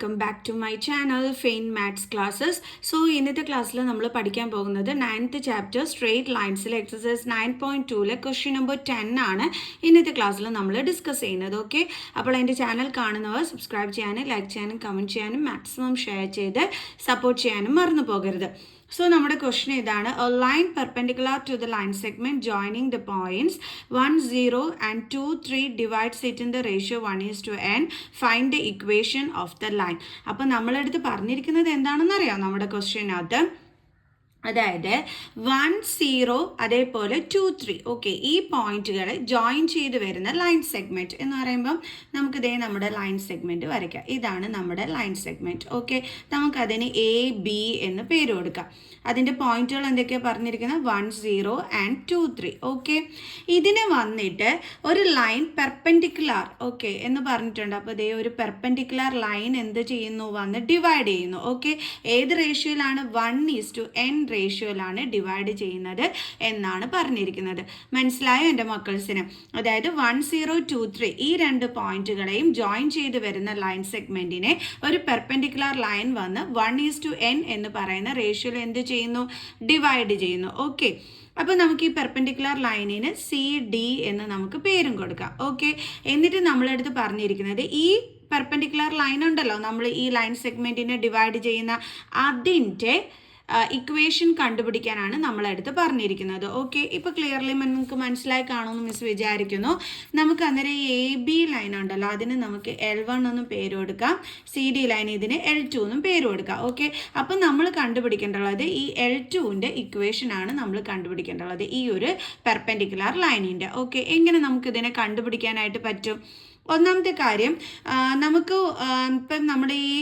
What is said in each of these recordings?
Welcome back to my channel fine maths classes. So ഇന്നത്തെ ക്ലാസ്സിൽ നമ്മൾ പഠിക്കാൻ പോകുന്നത് 9th ചാപ്റ്റർ സ്ട്രേറ്റ് ലൈൻസിലെ എക്സസൈസ് 9.2 ക്വസ്റ്റ്യൻ നമ്പർ 10 ആണ് ഇന്നത്തെ ക്ലാസ്സിൽ നമ്മൾ ഡിസ്കസ് ചെയ്യുന്നത്. ഓക്കെ, അപ്പോൾ എൻ്റെ ചാനൽ കാണുന്നവർ സബ്സ്ക്രൈബ് ചെയ്യാനും ലൈക്ക് ചെയ്യാനും കമൻറ്റ് ചെയ്യാനും മാക്സിമം ഷെയർ ചെയ്ത് സപ്പോർട്ട് ചെയ്യാനും മറന്നു പോകരുത്. So, നമ്മുടെ question ഇതാണ്. A line perpendicular to the line segment joining the points 1, 0 and 2, 3 divides it in the ratio 1:n. Find the equation of the line. അപ്പോൾ നമ്മളെടുത്ത് പറഞ്ഞിരിക്കുന്നത് എന്താണെന്ന് അറിയാം നമ്മുടെ ക്വസ്റ്റ്യനകത്ത്. അതായത് 1, 0 അതേപോലെ 2, 3 ഓക്കെ, ഈ പോയിന്റുകൾ ജോയിൻ ചെയ്ത് വരുന്ന ലൈൻ സെഗ്മെന്റ് എന്ന് പറയുമ്പം നമുക്കിതേ നമ്മുടെ ലൈൻ സെഗ്മെന്റ് വരയ്ക്കാം. ഇതാണ് നമ്മുടെ ലൈൻ സെഗ്മെന്റ്. ഓക്കെ, നമുക്കതിന് AB എന്ന് പേര് കൊടുക്കാം. അതിൻ്റെ പോയിന്റുകൾ എന്തൊക്കെയാണ് പറഞ്ഞിരിക്കുന്നത്? 1, 0 and 2, 3. ഓക്കെ, ഇതിന് വന്നിട്ട് ഒരു ലൈൻ പെർപെൻഡിക്കുലർ ഓക്കെ എന്ന് പറഞ്ഞിട്ടുണ്ട്. അപ്പോൾ ഇതേ ഒരു പെർപെൻഡിക്കുലർ ലൈൻ എന്ത് ചെയ്യുന്നു? വന്ന് ഡിവൈഡ് ചെയ്യുന്നു. ഓക്കെ, ഏത് റേഷ്യോയിലാണ്? 1:n റേഷ്യോയിലാണ് ഡിവൈഡ് ചെയ്യുന്നത് എന്നാണ് പറഞ്ഞിരിക്കുന്നത്. മനസ്സിലായോ എൻ്റെ മക്കൾസിന്? അതായത് 1, 0, 2, 3 ഈ രണ്ട് പോയിന്റുകളെയും ജോയിൻ ചെയ്ത് വരുന്ന ലൈൻ സെഗ്മെന്റിനെ ഒരു പെർപെൻഡിക്കുലർ ലൈൻ വന്ന് 1:n എന്ന് പറയുന്ന റേഷ്യോയിൽ എന്ത് ചെയ്യുന്നു? ഡിവൈഡ് ചെയ്യുന്നു. ഓക്കെ, അപ്പോൾ നമുക്ക് ഈ പെർപെൻഡിക്കുലർ ലൈനിന് CD എന്ന് നമുക്ക് പേരും കൊടുക്കാം. ഓക്കെ, എന്നിട്ട് നമ്മളെടുത്ത് പറഞ്ഞിരിക്കുന്നത് ഈ പെർപെൻഡിക്കുലർ ലൈൻ ഉണ്ടല്ലോ, നമ്മൾ ഈ ലൈൻ സെഗ്മെന്റിനെ ഡിവൈഡ് ചെയ്യുന്ന അതിൻ്റെ ഇക്വേഷൻ കണ്ടുപിടിക്കാനാണ് നമ്മളെടുത്ത് പറഞ്ഞിരിക്കുന്നത്. ഓക്കെ, ഇപ്പോൾ ക്ലിയർലി നിങ്ങൾക്ക് മനസ്സിലായി കാണുമെന്ന് മിസ് വിചാരിക്കുന്നു. നമുക്ക് അന്നേരം AB ലൈൻ ഉണ്ടല്ലോ, അതിന് നമുക്ക് L1 എന്നും പേര് കൊടുക്കാം, CD ലൈൻ ഇതിന് L2 എന്നും പേര് കൊടുക്കാം. ഓക്കെ, അപ്പം നമ്മൾ കണ്ടുപിടിക്കേണ്ടുള്ളത് ഈ L2ൻ്റെ ഇക്വേഷനാണ് നമ്മൾ കണ്ടുപിടിക്കേണ്ടുള്ളത് ഈ ഒരു പെർപെൻഡിക്കുലർ ലൈനിൻ്റെ. ഓക്കെ, എങ്ങനെ നമുക്കിതിനെ കണ്ടുപിടിക്കാനായിട്ട് പറ്റും? ഒന്നാമത്തെ കാര്യം, നമുക്ക് ഇപ്പം നമ്മുടെ ഈ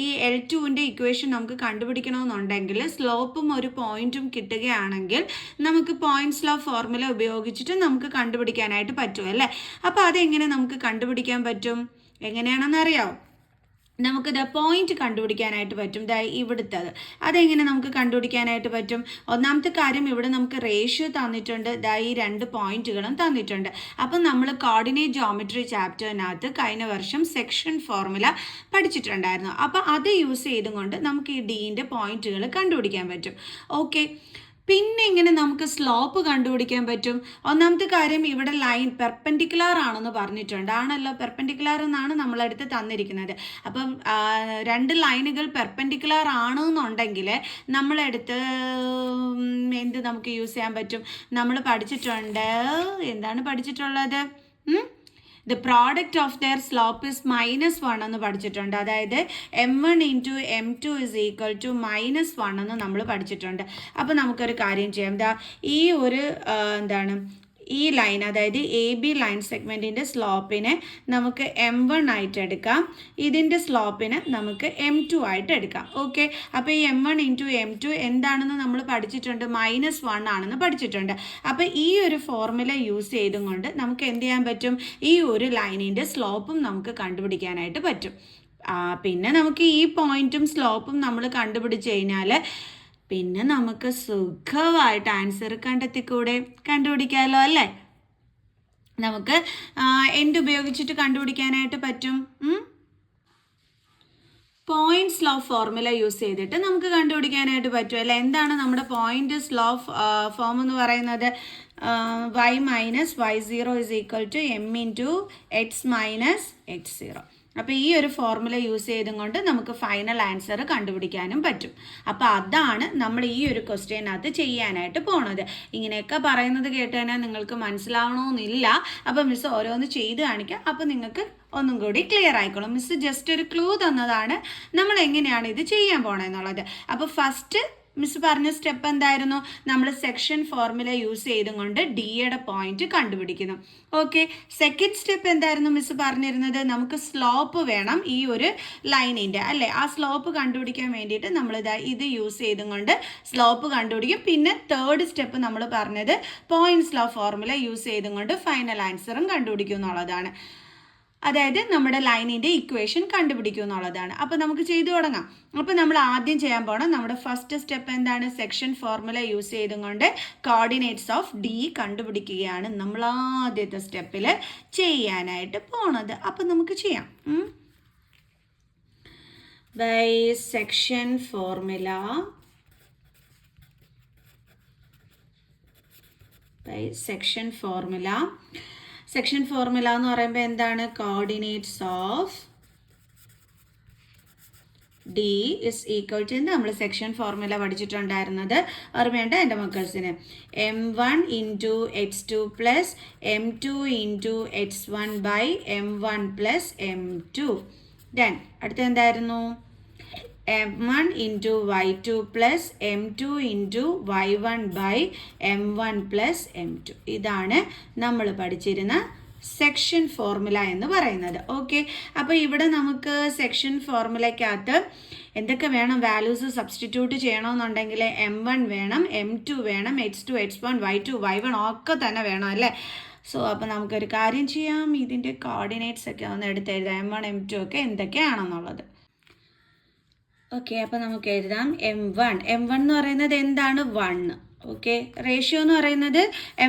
ഈ L2ൻ്റെ ഇക്വേഷൻ നമുക്ക് കണ്ടുപിടിക്കണമെന്നുണ്ടെങ്കിൽ സ്ലോപ്പും ഒരു പോയിന്റും കിട്ടുകയാണെങ്കിൽ നമുക്ക് പോയിന്റ്സ് ലോ ഫോർമുല ഉപയോഗിച്ചിട്ട് നമുക്ക് കണ്ടുപിടിക്കാനായിട്ട് പറ്റും അല്ലേ? അപ്പോൾ അതെങ്ങനെ നമുക്ക് കണ്ടുപിടിക്കാൻ പറ്റും? എങ്ങനെയാണെന്ന് അറിയാമോ? നമുക്കിത് പോയിന്റ് കണ്ടുപിടിക്കാനായിട്ട് പറ്റും. ഇവിടുത്തത് അതെങ്ങനെ നമുക്ക് കണ്ടുപിടിക്കാനായിട്ട് പറ്റും? ഒന്നാമത്തെ കാര്യം, ഇവിടെ നമുക്ക് റേഷ്യോ തന്നിട്ടുണ്ട്, ഈ രണ്ട് പോയിന്റുകളും തന്നിട്ടുണ്ട്. അപ്പം നമ്മൾ കോർഡിനേറ്റ് ജോമെട്രി ചാപ്റ്ററിനകത്ത് കഴിഞ്ഞ വർഷം സെക്ഷൻ ഫോർമുല പഠിച്ചിട്ടുണ്ടായിരുന്നു. അപ്പം അത് യൂസ് ചെയ്തുകൊണ്ട് നമുക്ക് ഈ ഡീൻ്റെ പോയിന്റുകൾ കണ്ടുപിടിക്കാൻ പറ്റും. ഓക്കെ, പിന്നെ എങ്ങനെ നമുക്ക് സ്ലോപ്പ് കണ്ടുപിടിക്കാൻ പറ്റും? ഒന്നാമത്തെ കാര്യം, ഇവിടെ ലൈൻ പെർപെൻഡിക്കുലർ ആണെന്ന് പറഞ്ഞിട്ടുണ്ട്. ആണല്ലോ, പെർപെൻഡിക്കുലർ എന്നാണ് നമ്മളടുത്ത് തന്നിരിക്കുന്നത്. അപ്പം രണ്ട് ലൈനുകൾ പെർപെൻഡിക്കുലർ ആണെന്നുണ്ടെങ്കിൽ നമ്മളെടുത്ത് എന്ത് നമുക്ക് യൂസ് ചെയ്യാൻ പറ്റും? നമ്മൾ പഠിച്ചിട്ടുണ്ട്, എന്താണ് പഠിച്ചിട്ടുള്ളത്? The product of their slope is -1 എന്ന് പഠിച്ചിട്ടുണ്ട്. അതായത് m1 × m2 is equal to -1 എന്ന് നമ്മൾ പഠിച്ചിട്ടുണ്ട്. അപ്പോൾ നമുക്കൊരു കാര്യം ചെയ്യാം. ഈ ഒരു ഈ ലൈൻ, അതായത് AB ലൈൻ സെഗ്മെൻറ്റിൻ്റെ സ്ലോപ്പിനെ നമുക്ക് m1 ആയിട്ട് എടുക്കാം, ഇതിൻ്റെ സ്ലോപ്പിന് നമുക്ക് m2 ആയിട്ട് എടുക്കാം. ഓക്കെ, അപ്പോൾ ഈ m1 × m2 എന്താണെന്ന് നമ്മൾ പഠിച്ചിട്ടുണ്ട്? -1 ആണെന്ന് പഠിച്ചിട്ടുണ്ട്. അപ്പോൾ ഈ ഒരു ഫോർമുല യൂസ് ചെയ്തും കൊണ്ട് നമുക്ക് എന്ത് ചെയ്യാൻ പറ്റും? ഈ ഒരു ലൈനിൻ്റെ സ്ലോപ്പും നമുക്ക് കണ്ടുപിടിക്കാനായിട്ട് പറ്റും. പിന്നെ നമുക്ക് ഈ പോയിന്റും സ്ലോപ്പും നമ്മൾ കണ്ടുപിടിച്ച് കഴിഞ്ഞാൽ പിന്നെ നമുക്ക് സുഖമായിട്ട് ആൻസർ കണ്ടുപിടിക്കാമല്ലോ അല്ലേ? നമുക്ക് എന്തുപയോഗിച്ചിട്ട് കണ്ടുപിടിക്കാനായിട്ട് പറ്റും? പോയിന്റ്സ് ലോ ഫോർമുല യൂസ് ചെയ്തിട്ട് നമുക്ക് കണ്ടുപിടിക്കാനായിട്ട് പറ്റും അല്ലേ? എന്താണ് നമ്മുടെ പോയിന്റ്സ് ലോ ഫോം എന്ന് പറയുന്നത്? y - y0 is equal to m × x - x0. അപ്പോൾ ഈ ഒരു ഫോർമുല യൂസ് ചെയ്തും കൊണ്ട് നമുക്ക് ഫൈനൽ ആൻസർ കണ്ടുപിടിക്കാനും പറ്റും. അപ്പോൾ അതാണ് നമ്മൾ ഈ ഒരു ക്വസ്റ്റ്യനകത്ത് ചെയ്യാനായിട്ട് പോണത്. ഇങ്ങനെയൊക്കെ പറയുന്നത് കേട്ട് തന്നെ നിങ്ങൾക്ക് മനസ്സിലാവണമെന്നില്ല. അപ്പോൾ മിസ് ഓരോന്ന് ചെയ്ത് കാണിക്കാം, അപ്പോൾ നിങ്ങൾക്ക് ഒന്നും കൂടി ക്ലിയർ ആയിക്കോളും. മിസ് ജസ്റ്റ് ഒരു ക്ലൂ തന്നതാണ് നമ്മൾ എങ്ങനെയാണ് ഇത് ചെയ്യാൻ പോണെന്നുള്ളത്. അപ്പോൾ ഫസ്റ്റ് മിസ് പറഞ്ഞ സ്റ്റെപ്പ് എന്തായിരുന്നു? നമ്മൾ സെക്ഷൻ ഫോർമുല യൂസ് ചെയ്തും കൊണ്ട് ഡിയുടെ പോയിന്റ് കണ്ടുപിടിക്കുന്നു. ഓക്കെ, സെക്കൻഡ് സ്റ്റെപ്പ് എന്തായിരുന്നു മിസ് പറഞ്ഞിരുന്നത്? നമുക്ക് സ്ലോപ്പ് വേണം ഈ ഒരു ലൈനിൻ്റെ അല്ലേ? ആ സ്ലോപ്പ് കണ്ടുപിടിക്കാൻ വേണ്ടിയിട്ട് നമ്മൾ ഇത് യൂസ് ചെയ്തും കൊണ്ട് സ്ലോപ്പ് കണ്ടുപിടിക്കും. പിന്നെ തേർഡ് സ്റ്റെപ്പ് നമ്മൾ പറഞ്ഞത് പോയിന്റ്സ് ലോ ഫോർമുല യൂസ് ചെയ്തും കൊണ്ട് ഫൈനൽ ആൻസറും കണ്ടുപിടിക്കും എന്നുള്ളതാണ്. അതായത് നമ്മുടെ ലൈനിൻ്റെ ഇക്വേഷൻ കണ്ടുപിടിക്കുക എന്നുള്ളതാണ്. അപ്പോൾ നമുക്ക് ചെയ്തു തുടങ്ങാം. അപ്പോൾ നമ്മൾ ആദ്യം ചെയ്യാൻ പോകണം, നമ്മുടെ ഫസ്റ്റ് സ്റ്റെപ്പ് എന്താണ്? സെക്ഷൻ ഫോർമുല യൂസ് ചെയ്തും കൊണ്ട് കോർഡിനേറ്റ്സ് ഓഫ് ഡി കണ്ടുപിടിക്കുകയാണ് നമ്മൾ ആദ്യത്തെ സ്റ്റെപ്പിൽ ചെയ്യാനായിട്ട് പോണത്. അപ്പോൾ നമുക്ക് ചെയ്യാം. by section formula section formula എന്ന് പറയുമ്പോൾ എന്താണ്? Coordinates of D is equal to നമ്മൾ സെക്ഷൻ ഫോർമുല പഠിച്ചിട്ടുണ്ടായിരുന്നത് ഓർമ്മയുണ്ട് എൻ്റെ മക്കൾസിന്? m1 into x2 plus m2 into x1 by m1 plus m2. Then അടുത്ത എന്തായിരുന്നു? m1 into y2 plus m2 into y1 by m1 plus m2. ഇതാണ് നമ്മൾ പഠിച്ചിരുന്ന സെക്ഷൻ ഫോർമുല എന്ന് പറയുന്നത്. ഓക്കെ, അപ്പോൾ ഇവിടെ നമുക്ക് സെക്ഷൻ ഫോർമുലയ്ക്കകത്ത് എന്തൊക്കെ വേണം? വാല്യൂസ് സബ്സ്റ്റിറ്റ്യൂട്ട് ചെയ്യണമെന്നുണ്ടെങ്കിൽ m1 വേണം, m2 വേണം, x2, x1, y2, y1 ഒക്കെ തന്നെ വേണം അല്ലേ? സോ അപ്പോൾ നമുക്കൊരു കാര്യം ചെയ്യാം, ഇതിൻ്റെ കോർഡിനേറ്റ്സ് ഒക്കെ ഒന്ന് എടുത്തെഴുതാം, m1 m2 ഒക്കെ എന്തൊക്കെയാണെന്നുള്ളത്. ഓക്കെ, അപ്പോൾ നമുക്ക് എഴുതാം m1 എന്ന് പറയുന്നത് എന്താണ്? 1. ഓക്കെ, റേഷ്യോ എന്ന് പറയുന്നത്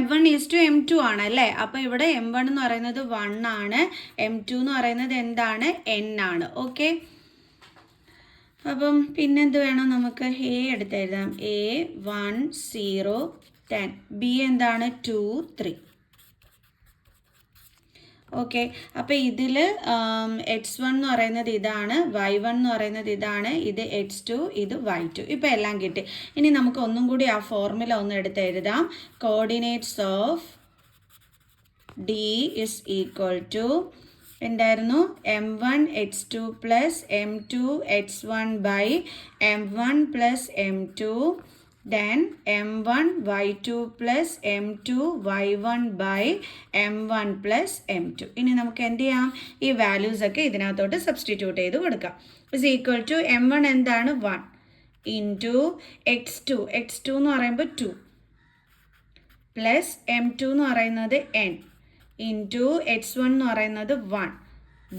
m1:m2 ആണ് അല്ലേ? അപ്പോൾ ഇവിടെ m1 എന്ന് പറയുന്നത് 1 ആണ്, m2 എന്ന് പറയുന്നത് എന്താണ്? n ആണ്. ഓക്കെ, അപ്പം പിന്നെന്ത് വേണം? നമുക്ക് a എടുത്തെഴുതാം, a 1 0 10, b എന്താണ്? 2 3. ഓക്കെ, അപ്പോൾ ഇതിൽ x1 എന്ന് പറയുന്നത് ഇതാണ്, y1 എന്ന് പറയുന്നത് ഇതാണ്, ഇത് x2, ഇത് y2. ഇപ്പോൾ എല്ലാം കിട്ടി. ഇനി നമുക്ക് ഒന്നും കൂടി ആ ഫോർമുല ഒന്ന് എടുത്ത് എഴുതാം. Coordinates of D is equal to എന്തായിരുന്നു? m1 x2 plus m2 x1 by m1 plus m2 then m1 y2 plus m2 y1 by m1 plus m2. ഇനി നമുക്ക് എന്ത് ചെയ്യാം? ഈ വാല്യൂസ് ഒക്കെ ഇതിനകത്തോട്ട് സബ്സ്റ്റിറ്റ്യൂട്ട് ചെയ്ത് കൊടുക്കാം. ഇസ് ഈക്വൽ ടു m1 എന്താണ്? 1 ഇൻറ്റു x2 എന്ന് പറയുമ്പോൾ 2 പ്ലസ് m2 എന്ന് പറയുന്നത് n ഇൻറ്റു x1 എന്ന് പറയുന്നത് 1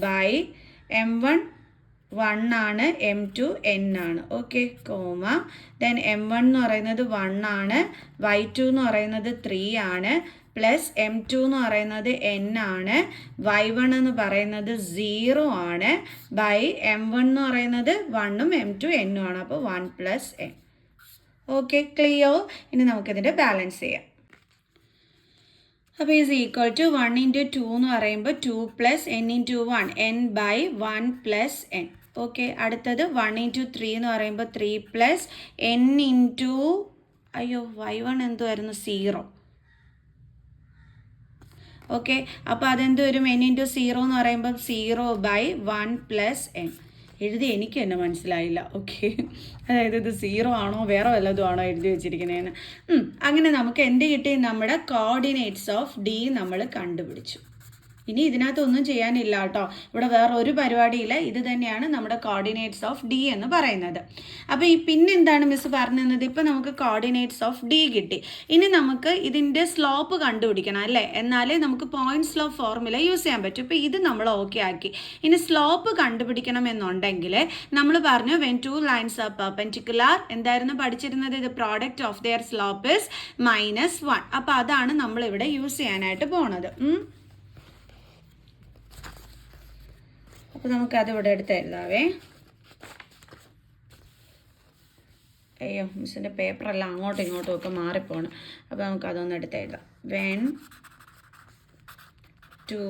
ബൈ m1 1 ആണ്, m2 n ആണ്. ഓക്കെ, കോമ ദെൻ m1 എന്ന് പറയുന്നത് 1 ആണ്, y2 എന്ന് പറയുന്നത് 3 ആണ്, പ്ലസ് m2 എന്ന് പറയുന്നത് n ആണ്, y1 എന്ന് പറയുന്നത് 0 ആണ്, ബൈ m1 എന്ന് പറയുന്നത് 1ഉം m2 n ആണ്. അപ്പോൾ 1 പ്ലസ് n. Okay, clear? ഇനി നമുക്കിതിൻ്റെ ബാലൻസ് ചെയ്യാം. അപ്പോൾ ഈസ് ഈക്വൽ ടു 1 ഇൻറ്റു 2 എന്ന് പറയുമ്പോൾ 2 plus n into 1 n by 1 plus n. Okay, അടുത്തത് 1 ഇൻറ്റു 3 എന്ന് പറയുമ്പോൾ 3 പ്ലസ് n ഇൻറ്റു y1 എന്തുമായിരുന്നു? 0. ഓക്കെ, അപ്പോൾ അതെന്ത് വരും? n ഇൻറ്റു 0 എന്ന് പറയുമ്പോൾ 0 ബൈ 1 പ്ലസ് n. എഴുതി എനിക്ക് തന്നെ മനസ്സിലായില്ല. ഓക്കെ, അതായത് ഇത് 0 ആണോ വേറെ വല്ലതും ആണോ എഴുതി വെച്ചിരിക്കുന്നതെന്ന്. അങ്ങനെ നമുക്ക് എന്ത് കിട്ടി? നമ്മുടെ കോർഡിനേറ്റ്സ് ഓഫ് D നമ്മൾ കണ്ടുപിടിച്ചു. ഇനി ഇതിനകത്തൊന്നും ചെയ്യാനില്ല കേട്ടോ, ഇവിടെ വേറെ ഒരു പരിപാടിയില്ല. ഇത് തന്നെയാണ് നമ്മുടെ കോർഡിനേറ്റ്സ് ഓഫ് D എന്ന് പറയുന്നത്. അപ്പോൾ ഈ പിന്നെന്താണ് മിസ് പറഞ്ഞു തന്നത്? ഇപ്പം നമുക്ക് കോർഡിനേറ്റ്സ് ഓഫ് D കിട്ടി. ഇനി നമുക്ക് ഇതിൻ്റെ സ്ലോപ്പ് കണ്ടുപിടിക്കണം അല്ലേ? എന്നാലേ നമുക്ക് പോയിന്റ് സ്ലോപ്പ് ഫോർമുല യൂസ് ചെയ്യാൻ പറ്റും. ഇപ്പോൾ ഇത് നമ്മൾ ഓക്കെ ആക്കി. ഇനി സ്ലോപ്പ് കണ്ടുപിടിക്കണമെന്നുണ്ടെങ്കിൽ നമ്മൾ പറഞ്ഞു when two lines are perpendicular എന്തായിരുന്നു പഠിച്ചിരുന്നത്? ഇത് product of their slope is -1. അപ്പോൾ അതാണ് നമ്മളിവിടെ യൂസ് ചെയ്യാനായിട്ട് പോണത്. അപ്പോൾ നമുക്കത് ഇവിടെ എടുത്ത് എഴുതാവേ. അയ്യോ, മിസ്സിൻ്റെ പേപ്പറെല്ലാം അങ്ങോട്ടും ഇങ്ങോട്ടും ഒക്കെ മാറിപ്പോണം. അപ്പോൾ നമുക്കതൊന്ന് എടുത്ത് എഴുതാം. When two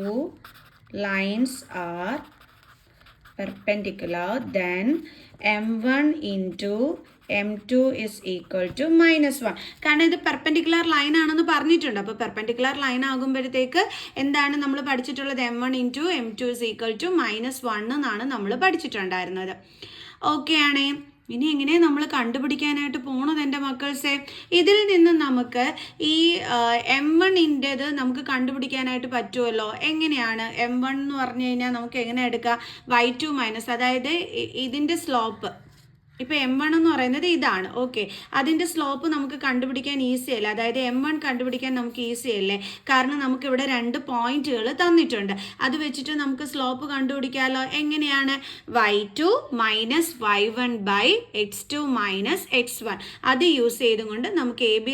lines are perpendicular then m1 into m2 is equal to -1. കാരണം ഇത് പെർപെൻഡിക്കുലർ ലൈൻ ആണെന്ന് പറഞ്ഞിട്ടുണ്ട്. അപ്പോൾ പെർപെൻഡിക്കുലർ ലൈൻ ആകുമ്പോഴത്തേക്ക് എന്താണ് നമ്മൾ പഠിച്ചിട്ടുള്ളത്? m1 into m2 is equal to -1 എന്നാണ് നമ്മൾ പഠിച്ചിട്ടുണ്ടായിരുന്നത്. ഓക്കെ ആണേ. ഇനി എങ്ങനെ നമ്മൾ കണ്ടുപിടിക്കാനായിട്ട് പോണത് എൻ്റെ മക്കൾസെ? ഇതിൽ നിന്ന് നമുക്ക് ഈ m1-ൻ്റെത് നമുക്ക് കണ്ടുപിടിക്കാനായിട്ട് പറ്റുമല്ലോ. എങ്ങനെയാണ്? m1 എന്ന് പറഞ്ഞു കഴിഞ്ഞാൽ നമുക്ക് എങ്ങനെ എടുക്കാം? y2 മൈനസ്, അതായത് ഇതിൻ്റെ സ്ലോപ്പ് ഇപ്പോൾ M1 എന്ന് പറയുന്നത് ഇതാണ്. ഓക്കെ, അതിൻ്റെ സ്ലോപ്പ് നമുക്ക് കണ്ടുപിടിക്കാൻ ഈസി അല്ല. അതായത് M1 കണ്ടുപിടിക്കാൻ നമുക്ക് ഈസി അല്ലേ, കാരണം നമുക്കിവിടെ 2 പോയിന്റുകൾ തന്നിട്ടുണ്ട്. അത് വെച്ചിട്ട് നമുക്ക് സ്ലോപ്പ് കണ്ടുപിടിക്കാമല്ലോ. എങ്ങനെയാണ്? y2 minus y1 by x2 minus x1. അത് യൂസ് ചെയ്തുകൊണ്ട് നമുക്ക് AB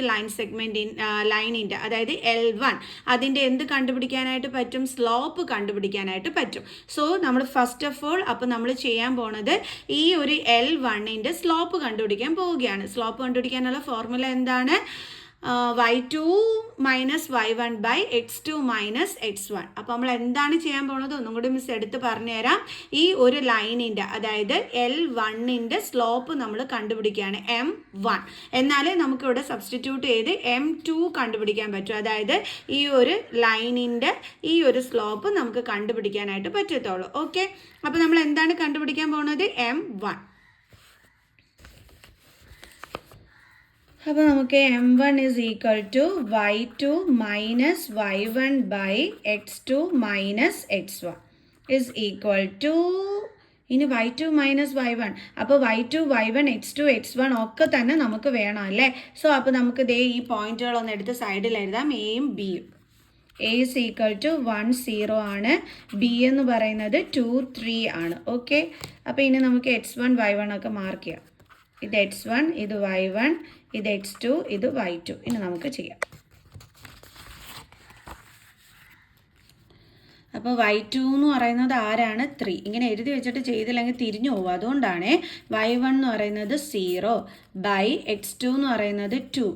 ലൈനിൻ്റെ അതായത് L1 അതിൻ്റെ എന്ത് കണ്ടുപിടിക്കാനായിട്ട് പറ്റും? സ്ലോപ്പ് കണ്ടുപിടിക്കാനായിട്ട് പറ്റും. സോ നമ്മൾ ഫസ്റ്റ് ഓഫ് ഓൾ അപ്പോൾ നമ്മൾ ചെയ്യാൻ പോണത് ഈ ഒരു L1 സ്ലോപ്പ് കണ്ടുപിടിക്കാൻ പോവുകയാണ്. സ്ലോപ്പ് കണ്ടുപിടിക്കാനുള്ള ഫോർമുല എന്താണ്? y2 minus y1 by x2 minus x1. അപ്പോൾ നമ്മൾ എന്താണ് ചെയ്യാൻ പോകുന്നത് ഒന്നും കൂടി മിസ് എടുത്ത് പറഞ്ഞുതരാം. ഈ ഒരു ലൈനിൻ്റെ അതായത് L1 സ്ലോപ്പ് നമ്മൾ കണ്ടുപിടിക്കുകയാണ്, M1. എന്നാലേ നമുക്കിവിടെ സബ്സ്റ്റിറ്റ്യൂട്ട് ചെയ്ത് M2 കണ്ടുപിടിക്കാൻ പറ്റും. അതായത് ഈ ഒരു ലൈനിൻ്റെ ഈ ഒരു സ്ലോപ്പ് നമുക്ക് കണ്ടുപിടിക്കാനായിട്ട് പറ്റത്തുള്ളൂ. ഓക്കെ, അപ്പോൾ നമ്മൾ എന്താണ് കണ്ടുപിടിക്കാൻ പോകുന്നത്? M1. അപ്പോൾ നമുക്ക് M1 is equal to y2 minus y1 by x2 minus x1 is equal to, ഇനി y2 മൈനസ് y1, അപ്പോൾ y2 y1 x2 x1 ഒക്കെ തന്നെ നമുക്ക് വേണം അല്ലേ. സോ അപ്പോൾ നമുക്ക് ദേ ഈ പോയിന്റുകളൊന്ന് എടുത്ത് സൈഡിൽ എഴുതാം, എയും ബിയും. A is equal to 1 0 ആണ്, B എന്ന് പറയുന്നത് 2 3 ആണ്. ഓക്കെ, അപ്പോൾ ഇനി നമുക്ക് x1 y1 ഒക്കെ മാർക്ക് ചെയ്യാം. ഇത് x1, ഇത് y1, ഇത് x2, ഇത് y2. ഇനി നമുക്ക് ചെയ്യാം. അപ്പോൾ y2 എന്ന് പറയുന്നത് ആരാണ്? 3. ഇങ്ങനെ എഴുതി വെച്ചിട്ട് ചെയ്തില്ലെങ്കിൽ തിരിഞ്ഞു പോകും, അതുകൊണ്ടാണ്. y1 എന്ന് പറയുന്നത് 0 ബൈ x2 എന്ന് പറയുന്നത് 2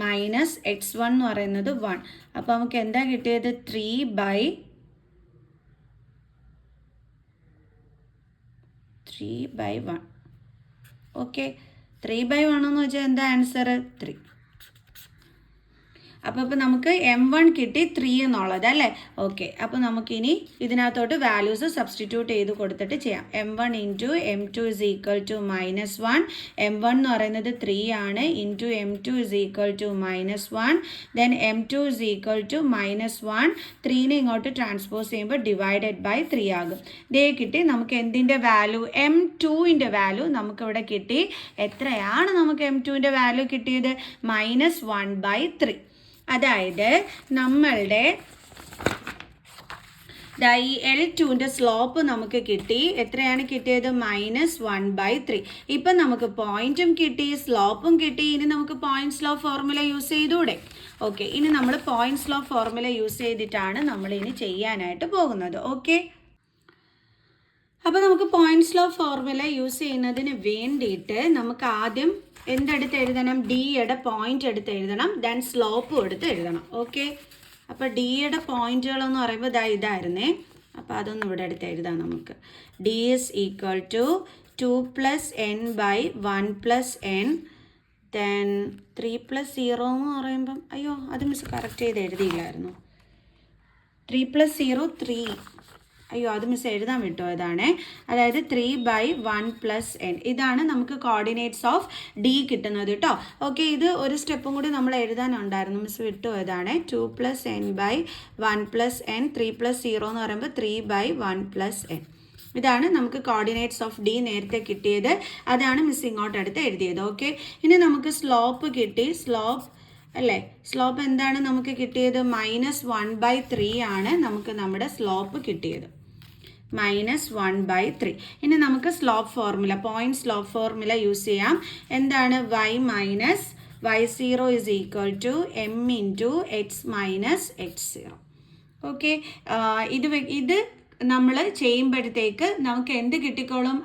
മൈനസ് x1 എന്ന് പറയുന്നത് 1. അപ്പോൾ നമുക്ക് എന്താ കിട്ടിയത്? 3 ബൈ 1. ഓക്കെ, 3 ബൈ 1 എന്ന് വെച്ചാൽ എന്താ ആൻസർ? 3. അപ്പോൾ നമുക്ക് M1 കിട്ടി 3 എന്നുള്ളത് അല്ലേ. ഓക്കെ, അപ്പോൾ നമുക്കിനി ഇതിനകത്തോട്ട് വാല്യൂസ് സബ്സ്റ്റിറ്റ്യൂട്ട് ചെയ്ത് കൊടുത്തിട്ട് ചെയ്യാം. M1 into M2 is equal to minus 1. M1 എന്ന് പറയുന്നത് 3 ആണ്, into M2 is equal to minus 1. Then M2 is equal to minus 1. 3നെ ഇങ്ങോട്ട് ട്രാൻസ്പോസ് ചെയ്യുമ്പോൾ ഡിവൈഡഡ് ബൈ 3 ആകും. ദേ കിട്ടി നമുക്ക് എന്തിൻ്റെ വാല്യൂ? M2ൻ്റെ വാല്യൂ നമുക്കിവിടെ കിട്ടി. എത്രയാണ് നമുക്ക് M2ൻ്റെ വാല്യൂ കിട്ടിയത്? Minus 1 by 3. അതായത് നമ്മളുടെ ഈ L2ൻ്റെ സ്ലോപ്പ് നമുക്ക് കിട്ടി. എത്രയാണ് കിട്ടിയത്? Minus 1 by 3. ഇപ്പം നമുക്ക് പോയിന്റും കിട്ടി, സ്ലോപ്പും കിട്ടി. ഇനി നമുക്ക് പോയിന്റ് സ്ലോപ്പ് ഫോർമുല യൂസ് ചെയ്തൂടെ? ഓക്കെ, ഇനി നമ്മൾ പോയിന്റ് സ്ലോപ്പ് ഫോർമുല യൂസ് ചെയ്തിട്ടാണ് നമ്മൾ ഇനി ചെയ്യാനായിട്ട് പോകുന്നത്. ഓക്കെ, അപ്പോൾ നമുക്ക് പോയിന്റ് സ്ലോപ്പ് ഫോർമുല യൂസ് ചെയ്യുന്നതിന് വേണ്ടിയിട്ട് നമുക്ക് ആദ്യം എന്തെടുത്ത് എഴുതണം? ഡിയുടെ പോയിന്റ് എടുത്ത് എഴുതണം, ദെൻ സ്ലോപ്പും എടുത്ത് എഴുതണം. ഓക്കെ, അപ്പോൾ ഡിയുടെ പോയിന്റുകളെന്ന് പറയുമ്പോൾ ഇതായിരുന്നേ. അപ്പോൾ അതൊന്നും ഇവിടെ എടുത്ത് എഴുതാം നമുക്ക്. D is equal to 2 plus n by 1 plus n, then 3 plus 0 എന്ന് പറയുമ്പം അയ്യോ അത് മിസ് കറക്റ്റ് ചെയ്ത് എഴുതിയില്ലായിരുന്നു. 3 പ്ലസ് 0 3. അയ്യോ അത് മിസ് എഴുതാൻ വിട്ടോ ഇതാണ്. അതായത് 3 ബൈ 1 പ്ലസ് n. ഇതാണ് നമുക്ക് കോർഡിനേറ്റ്സ് ഓഫ് ഡി കിട്ടുന്നത് കേട്ടോ. ഓക്കെ, ഇത് ഒരു സ്റ്റെപ്പും കൂടി നമ്മൾ എഴുതാനുണ്ടായിരുന്നു, മിസ് വിട്ടോ ഇതാണ്. 2 plus n by 1 plus n, 3 plus 0 എന്ന് പറയുമ്പോൾ 3 ബൈ 1 പ്ലസ് n. ഇതാണ് നമുക്ക് കോർഡിനേറ്റ്സ് ഓഫ് ഡി നേരത്തെ കിട്ടിയത്. അതാണ് മിസ് ഇങ്ങോട്ട് എടുത്ത് എഴുതിയത്. ഓക്കെ, ഇനി നമുക്ക് സ്ലോപ്പ് കിട്ടി. സ്ലോപ്പ് അല്ലേ, സ്ലോപ്പ് എന്താണ് നമുക്ക് കിട്ടിയത്? മൈനസ് 1 ബൈ 3 ആണ് നമുക്ക് നമ്മുടെ സ്ലോപ്പ് കിട്ടിയത്. Minus 1 by 3. ഇനി നമുക്ക് slope formula, point slope formula use ചെയ്യാം. എന്താണ്? y minus y0 is equal to m into x minus x0. Okay, ഇത് നമ്മൾ ചെയ്യുമ്പോഴത്തേക്ക് നമുക്ക് എന്ത് കിട്ടിക്കോളും?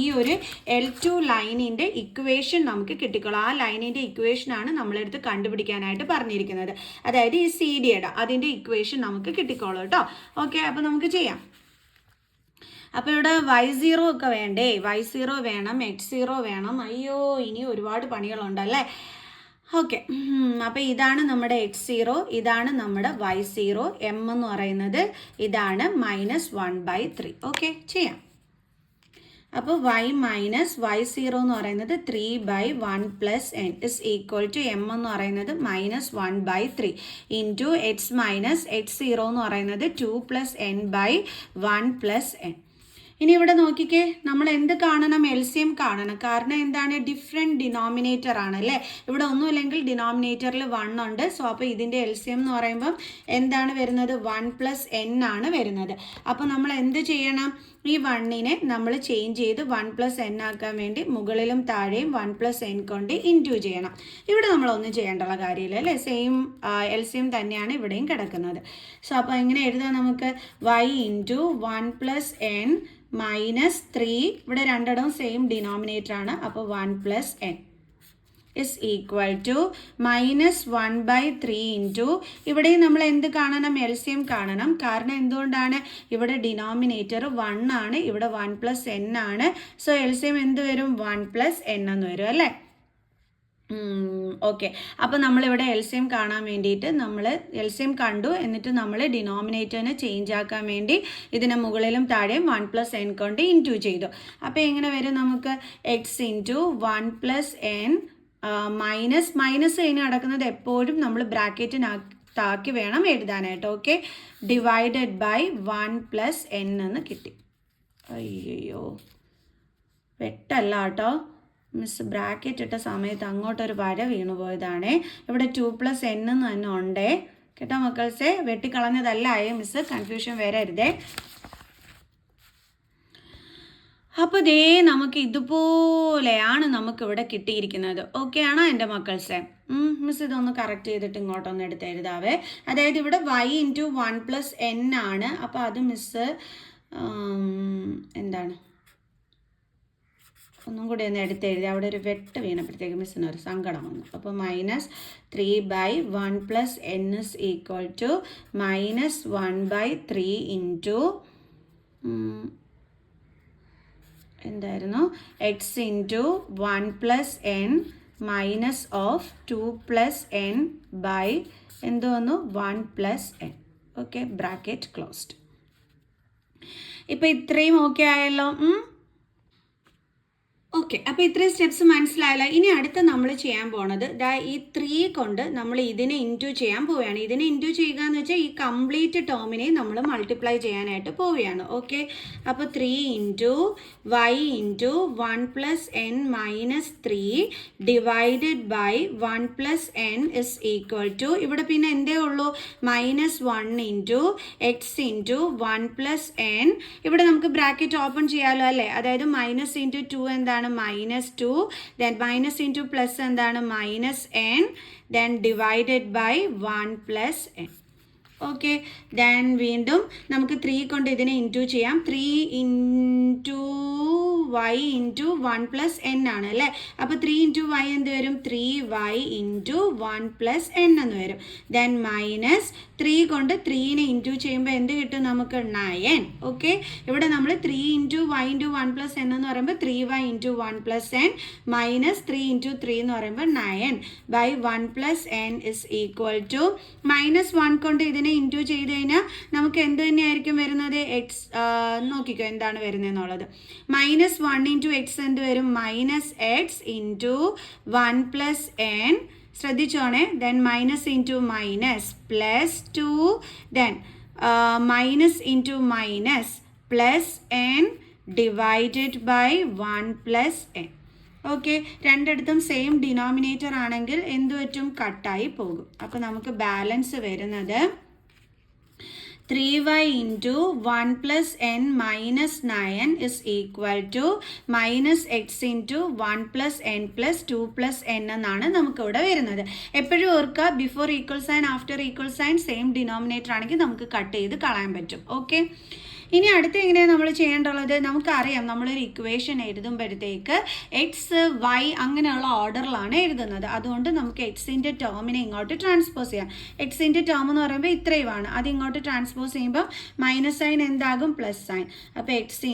ഈ ഒരു L2 ലൈനിൻ്റെ ഇക്വേഷൻ നമുക്ക് കിട്ടിക്കോളും. ആ ലൈനിൻ്റെ ഇക്വേഷനാണ് നമ്മളെടുത്ത് കണ്ടുപിടിക്കാനായിട്ട് പറഞ്ഞിരിക്കുന്നത്. അതായത് ഈ CD അതിൻ്റെ ഇക്വേഷൻ നമുക്ക് കിട്ടിക്കോളും കേട്ടോ. ഓക്കെ, അപ്പോൾ നമുക്ക് ചെയ്യാം. അപ്പോൾ ഇവിടെ y0 ഒക്കെ വേണ്ടേ? y0 വേണം, x0 വേണം. അയ്യോ ഇനി ഒരുപാട് പണികളുണ്ടല്ലേ. ഓക്കെ, അപ്പോൾ ഇതാണ് നമ്മുടെ x0, ഇതാണ് നമ്മുടെ y0. m എന്ന് പറയുന്നത് ഇതാണ് മൈനസ് 1 ബൈ 3. ഓക്കെ, ചെയ്യാം. അപ്പോൾ y മൈനസ് y0 എന്ന് പറയുന്നത് 3 by 1 plus n is equal to m എന്ന് പറയുന്നത് minus 1 by 3 into x minus x0 എന്ന് പറയുന്നത് 2 plus n by 1 plus n. ഇനി ഇവിടെ നോക്കിക്കേ, നമ്മൾ എന്ത് കാണണം? LCM കാണണം. കാരണം എന്താണ്? ഡിഫറെൻറ്റ് ഡിനോമിനേറ്റർ ആണ് അല്ലേ? ഇവിടെ ഒന്നുമില്ലെങ്കിൽ ഡിനോമിനേറ്ററിൽ 1 ഉണ്ട്. സോ അപ്പോൾ ഇതിൻ്റെ LCM എന്ന് പറയുമ്പം എന്താണ് വരുന്നത്? 1 + n ആണ് വരുന്നത്. അപ്പോൾ നമ്മൾ എന്ത് ചെയ്യണം? ഈ 1നെ നമ്മൾ ചേഞ്ച് ചെയ്ത് 1 + n ആക്കാൻ വേണ്ടി മുകളിലും താഴെയും 1 + n കൊണ്ട് ഇൻറ്റു ചെയ്യണം. ഇവിടെ നമ്മളൊന്നും ചെയ്യേണ്ടുള്ള കാര്യമില്ല അല്ലേ? സെയിം LCM തന്നെയാണ് ഇവിടെയും കിടക്കുന്നത്. സോ അപ്പോൾ എങ്ങനെ എഴുതാം നമുക്ക്? y × 1 + n -3, ഇവിടെ രണ്ടിടവും സെയിം ഡിനോമിനേറ്റർ ആണ്. അപ്പോൾ 1 + n is equal to -1/3 into, ഇവിടെയും നമ്മൾ എന്ത് കാണണം? LCM കാണണം. കാരണം എന്തുകൊണ്ടാണ്? ഇവിടെ ഡിനോമിനേറ്റർ 1 ആണ്, ഇവിടെ 1 + n ആണ്. സോ LCM എന്ത് വരും? 1 + n എന്ന് വരും അല്ലേ? ഓക്കെ. അപ്പോൾ നമ്മളിവിടെ LCM കാണാൻ വേണ്ടിയിട്ട് നമ്മൾ LCM കണ്ടു. എന്നിട്ട് നമ്മൾ ഡിനോമിനേറ്ററിനെ ചേഞ്ച് ആക്കാൻ വേണ്ടി ഇതിന് മുകളിലും താഴെയും 1 + n കൊണ്ട് ഇൻറ്റു ചെയ്തു. അപ്പോൾ എങ്ങനെ വരും നമുക്ക്? x × 1 + n മൈനസ് കഴിഞ്ഞ് നടക്കുന്നത് എപ്പോഴും നമ്മൾ ബ്രാക്കറ്റിനകത്താക്കി വേണം എഴുതാനായിട്ട്. ഓക്കെ, ഡിവൈഡഡ് ബൈ 1 + n എന്ന് കിട്ടി. അയ്യോ, വെട്ടല്ല കേട്ടോ, മിസ് ബ്രാക്കറ്റ് ഇട്ട സമയത്ത് അങ്ങോട്ടൊരു വര വീണു പോയതാണേ. ഇവിടെ 2 + n എന്ന് തന്നെ ഉണ്ടേ കേട്ടോ മക്കൾസേ, വെട്ടിക്കളഞ്ഞതല്ല മിസ്, കൺഫ്യൂഷൻ വരരുതേ. അപ്പോൾ ദേ നമുക്ക് ഇതുപോലെയാണ് നമുക്കിവിടെ കിട്ടിയിരിക്കുന്നത്. ഓക്കെ ആണോ എൻ്റെ മക്കൾസേ? മിസ് ഇതൊന്ന് കറക്റ്റ് ചെയ്തിട്ട് ഇങ്ങോട്ടൊന്ന് എടുത്ത് എഴുതാവേ. അതായത് ഇവിടെ y × 1 + n ആണ്. അപ്പോൾ അത് മിസ് എന്താണ്, ഒന്നും കൂടി ഒന്ന് എടുത്തെഴുതി. അവിടെ ഒരു വെട്ട് വീണപ്പോഴത്തേക്ക് മിസ്സിന് ഒരു സങ്കടം വന്നു. അപ്പോൾ -3/1 + n is equal to -1/3 into എന്തായിരുന്നു? x × 1 + n minus of 2 + n by എന്ത് വന്നു? 1 + n. Okay, bracket closed. ഇപ്പോൾ ഇത്രയും ഓക്കെ ആയല്ലോ. ഓക്കെ, അപ്പോൾ ഇത്രയും സ്റ്റെപ്സ് മനസ്സിലായല്ലോ. ഇനി അടുത്ത നമ്മൾ ചെയ്യാൻ പോണത് ഈ 3 കൊണ്ട് നമ്മൾ ഇതിനെ ഇൻറ്റു ചെയ്യാൻ പോവുകയാണ്. ഇതിനെ ഇൻറ്റു ചെയ്യുക എന്ന് വെച്ചാൽ ഈ കംപ്ലീറ്റ് ടേമിനെ നമ്മൾ മൾട്ടിപ്ലൈ ചെയ്യാനായിട്ട് പോവുകയാണ്. ഓക്കെ, അപ്പോൾ 3 × y × 1 + n - 3 divided by 1 + n is equal to, ഇവിടെ പിന്നെ എന്തേ ഉള്ളൂ? -1 × x × 1 + n. ഇവിടെ നമുക്ക് ബ്രാക്കറ്റ് ഓപ്പൺ ചെയ്യാമല്ലോ അല്ലേ? അതായത് -2 എന്താണ്? -2, then minus into plus എന്താണ്? -n, then divided by 1 + n. Okay, then വീണ്ടും നമുക്ക് 3 കൊണ്ട് ഇതിനെ ഇൻറ്റു ചെയ്യാം. 3 × y × 1 + n ആണ് അല്ലേ? അപ്പോൾ 3 × y എന്ത് വരും? 3y × 1 + n എന്ന് വരും. ദെൻ -3 കൊണ്ട് 3നെ ഇൻറ്റു ചെയ്യുമ്പോൾ എന്ത് കിട്ടും നമുക്ക്? 9. ഓക്കെ, ഇവിടെ നമ്മൾ 3 × y × 1 + n എന്ന് പറയുമ്പോൾ 3y × 1 + n -3 × 3 എന്ന് പറയുമ്പോൾ 9 by 1 + n is equal to -1 കൊണ്ട് ഇതിനെ ഇൻറ്റു ചെയ്ത് കഴിഞ്ഞാൽ നമുക്ക് എന്ത് തന്നെയായിരിക്കും വരുന്നത്? എക്സ് നോക്കിക്കോ എന്താണ് വരുന്നതെന്നുള്ളത്. -1 × x എന്ത് വരും? -x × 1 + n. ശ്രദ്ധിച്ചോണേ. Then minus into minus plus 2, then minus into minus plus n divided by 1 + n. Okay, രണ്ടിടത്തും സെയിം ഡിനോമിനേറ്റർ ആണെങ്കിൽ എന്ത് പറ്റും? കട്ടായി പോകും. അപ്പോൾ നമുക്ക് ബാലൻസ് വരുന്നത് 3y × 1 + n - 9 is equal to -x × 1 + n + 2 + n എന്നാണ് നമുക്കിവിടെ വരുന്നത്. എപ്പോഴും ഓർക്കുക, before equal sign after equal sign same denominator ആണെങ്കിൽ നമുക്ക് കട്ട് ചെയ്ത് കളയാൻ പറ്റും. ഓക്കെ, ഇനി അടുത്ത എങ്ങനെയാണ് നമ്മൾ ചെയ്യേണ്ടുള്ളത്? നമുക്കറിയാം, നമ്മളൊരു ഇക്വേഷൻ എഴുതുമ്പോഴത്തേക്ക് എക്സ് വൈ അങ്ങനെയുള്ള ഓർഡറിലാണ് എഴുതുന്നത്. അതുകൊണ്ട് നമുക്ക് എക്സിൻ്റെ ടേമിനെ ഇങ്ങോട്ട് ട്രാൻസ്പോസ് ചെയ്യാം. എക്സിൻ്റെ ടേം എന്ന് പറയുമ്പോൾ ഇത്രയുമാണ്. അത് ഇങ്ങോട്ട് ട്രാൻസ്പോസ് ചെയ്യുമ്പോൾ മൈനസ് സൈൻ എന്താകും? Plus sine. അപ്പോൾ x ×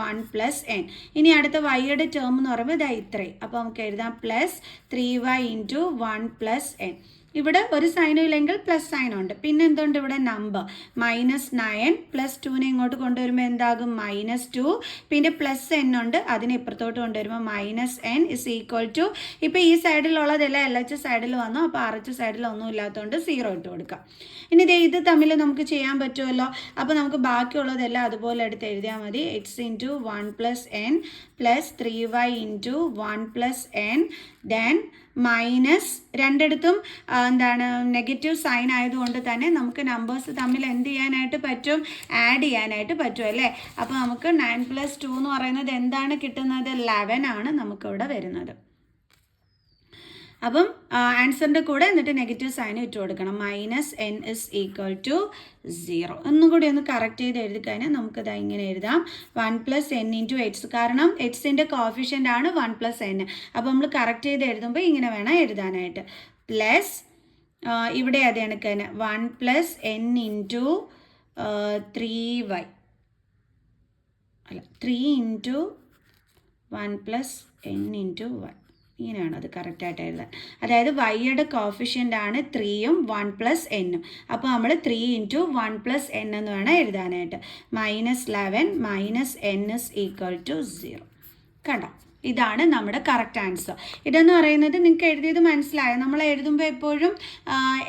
1 + n. ഇനി അടുത്ത വൈയുടെ ടേം എന്ന് പറയുമ്പോൾ ഇതാ ഇത്രയും. അപ്പോൾ നമുക്ക് എഴുതാം +3y × 1 + n. ഇവിടെ ഒരു സൈനും ഇല്ലെങ്കിൽ പ്ലസ് സൈനും ഉണ്ട്. പിന്നെ എന്തുണ്ട് ഇവിടെ നമ്പർ -9 പ്ലസ് 2നെ ഇങ്ങോട്ട് കൊണ്ടുവരുമ്പോൾ എന്താകും -2. പിന്നെ പ്ലസ് n ഉണ്ട്, അതിനെ ഇപ്പുറത്തോട്ട് കൊണ്ടുവരുമ്പോൾ -n ഇസ് ഈക്വൽ ടു, ഇപ്പോൾ ഈ സൈഡിലുള്ളതെല്ലാം LH സൈഡിൽ വന്നു, അപ്പോൾ RH സൈഡിൽ ഒന്നും ഇല്ലാത്തതുകൊണ്ട് 0 ഇട്ട് കൊടുക്കാം. ഇനി ഇത് തമ്മിൽ നമുക്ക് ചെയ്യാൻ പറ്റുമല്ലോ. അപ്പോൾ നമുക്ക് ബാക്കിയുള്ളതെല്ലാം അതുപോലെ എടുത്ത് എഴുതിയാൽ മതി. x × 1 + n plus 3y × 1 + n then minus, രണ്ടിടത്തും എന്താണ് നെഗറ്റീവ് സൈൻ ആയതുകൊണ്ട് തന്നെ നമുക്ക് നമ്പേഴ്സ് തമ്മിൽ എന്ത് ചെയ്യാനായിട്ട് പറ്റും, ആഡ് ചെയ്യാനായിട്ട് പറ്റും അല്ലേ. അപ്പോൾ നമുക്ക് 9 + 2 എന്ന് പറയുന്നത് എന്താണ് കിട്ടുന്നത്, 11 ആണ് നമുക്കിവിടെ വരുന്നത്. അപ്പം ആൻസറിൻ്റെ കൂടെ എന്നിട്ട് നെഗറ്റീവ് സൈൻ ഇട്ട് കൊടുക്കണം. -n is equal to 0. ഒന്നും കൂടി ഒന്ന് കറക്റ്റ് ചെയ്ത് എഴുതി കഴിഞ്ഞാൽ നമുക്കത് ഇങ്ങനെ എഴുതാം, 1 + n × x. കാരണം എക്സിൻ്റെ കോഫിഷ്യൻ്റ് ആണ് 1 + n. അപ്പോൾ നമ്മൾ കറക്റ്റ് ചെയ്ത് എഴുതുമ്പോൾ ഇങ്ങനെ വേണം എഴുതാനായിട്ട്. പ്ലസ് ഇവിടെ അത് കണക്ക് തന്നെ 1 + n × 3y, അല്ല 3 × 1 + n × y. ഇങ്ങനെയാണ് അത് കറക്റ്റായിട്ട് എഴുതാൻ. അതായത് വൈയുടെ കോഫിഷ്യൻ്റ് ആണ് 3ഉം 1 + n. അപ്പോൾ നമ്മൾ 3 × 1 + n എന്ന് വേണം എഴുതാനായിട്ട്. -11 - n ഇസ് ഈക്വൽ ടു 0. കണ്ടോ, ഇതാണ് നമ്മുടെ കറക്റ്റ് ആൻസർ. ഇതെന്ന് പറയുന്നത് നിങ്ങൾക്ക് എഴുതിയത് മനസ്സിലായോ? നമ്മൾ എഴുതുമ്പോൾ എപ്പോഴും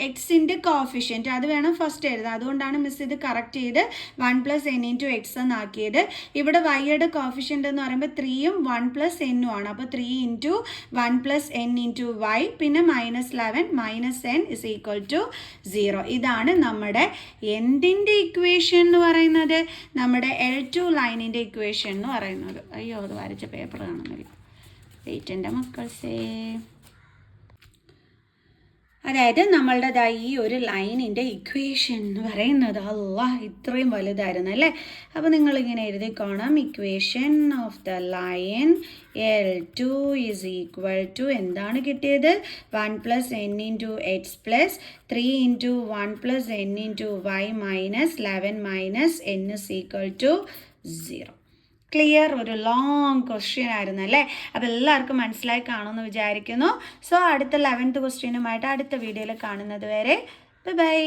എക്സിൻ്റെ കോഫിഷ്യൻറ്റ് അത് വേണം ഫസ്റ്റ് എഴുതാൻ. അതുകൊണ്ടാണ് മിസ് ഇത് കറക്റ്റ് ചെയ്ത് 1 + n × x എന്നാക്കിയത്. ഇവിടെ വൈയുടെ കോഫിഷ്യൻ്റ് എന്ന് പറയുമ്പോൾ 3ഉം 1 + n ആണ്. അപ്പോൾ 3 × 1 + n × y, പിന്നെ -11 - n ഇസ് ഈക്വൽ ടു 0. ഇതാണ് നമ്മുടെ എന്തിൻ്റെ ഇക്വേഷൻ എന്ന് പറയുന്നത്, നമ്മുടെ L2 ലൈനിൻ്റെ ഇക്വേഷൻ എന്ന് പറയുന്നത്. അയ്യോ, അത് വരച്ച പേപ്പർ കാണുന്നില്ല, വെയിറ്റിൻ്റെ മക്കൾസേ. അതായത് നമ്മളുടെ ഈ ഒരു ലൈനിൻ്റെ ഇക്വേഷൻ എന്ന് പറയുന്നത് ഇത്രയും വലുതായിരുന്നു അല്ലേ. അപ്പോൾ നിങ്ങളിങ്ങനെ എഴുതിക്കോണം, equation of the line L2 is equal to എന്താണ് കിട്ടിയത്, 1 + n × x plus 3 × 1 + n × y -11 - n is equal to 0. Clear? ഒരു ലോങ് ക്വസ്റ്റ്യൻ ആയിരുന്നു അല്ലേ. അപ്പോൾ എല്ലാവർക്കും മനസ്സിലായി കാണുമെന്ന് വിചാരിക്കുന്നു. സോ അടുത്ത 11th ക്വസ്റ്റ്യനുമായിട്ട് അടുത്ത വീഡിയോയിൽ കാണുന്നത് വരെ ബൈ.